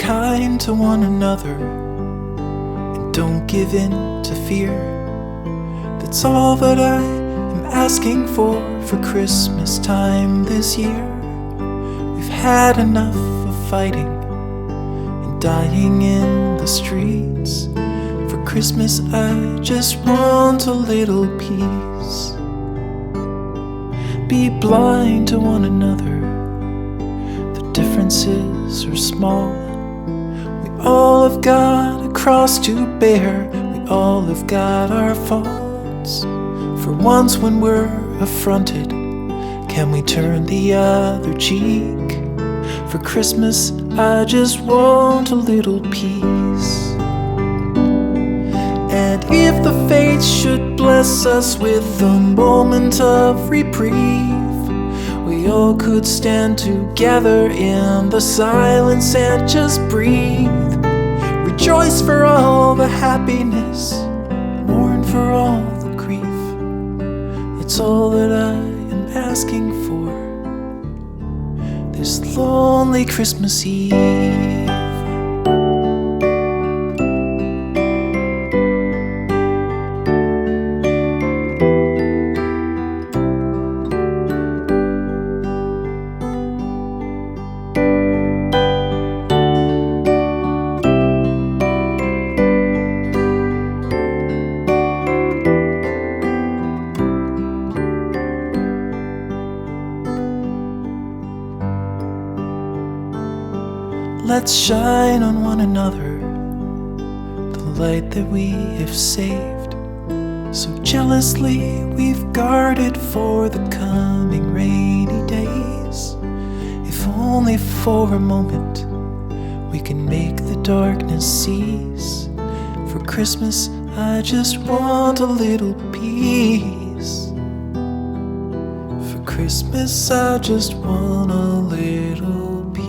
kind to one another and don't give in to fear. That's all that I am asking for Christmas time this year. We've had enough of fighting and dying in the streets. For Christmas I just want a little peace. Be blind to one another, the differences are small. We all have got a cross to bear, we all have got our faults. For once when we're affronted, can we turn the other cheek? For Christmas I just want a little peace. And if the fates should bless us with a moment of reprieve, we all could stand together in the silence and just breathe. Rejoice for all the happiness, mourn for all the grief. It's all that I am asking for this lonely Christmas Eve. Let's shine on one another the light that we have saved. So jealously we've guarded for the coming rainy days. If only for a moment we can make the darkness cease. For Christmas I just want a little peace. For Christmas I just want a little peace.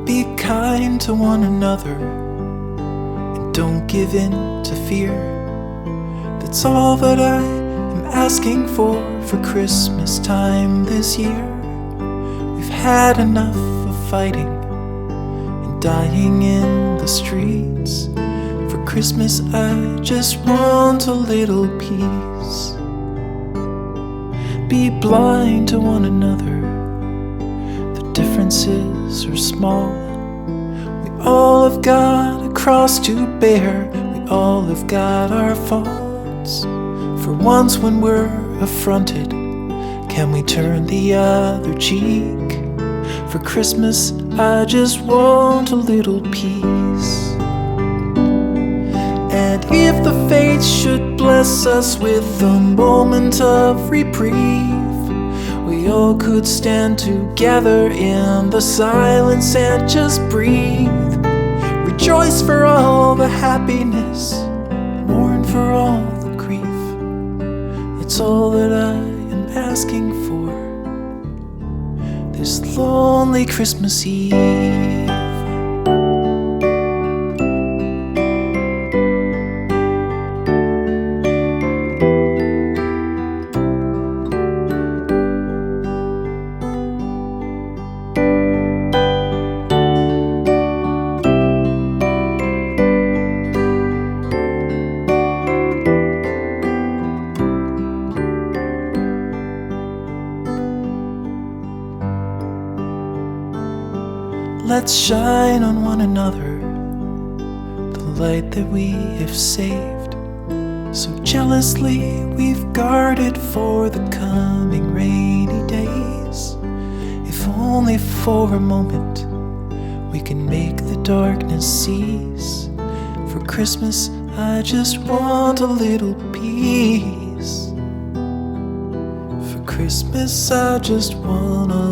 Be kind to one another and don't give in to fear. That's all that I am asking for Christmas time this year. We've had enough of fighting and dying in the streets. For Christmas I just want a little peace. Be blind to one another, differences are small. We all have got a cross to bear, we all have got our faults. For once when we're affronted, can we turn the other cheek? For Christmas I just want a little peace. And if the fates should bless us with a moment of reprieve, we all could stand together in the silence and just breathe. Rejoice for all the happiness, mourn for all the grief. It's all that I am asking for this lonely Christmas Eve. Let's shine on one another the light that we have saved. So jealously we've guarded for the coming rainy days. If only for a moment we can make the darkness cease. For Christmas I just want a little peace. For Christmas I just want a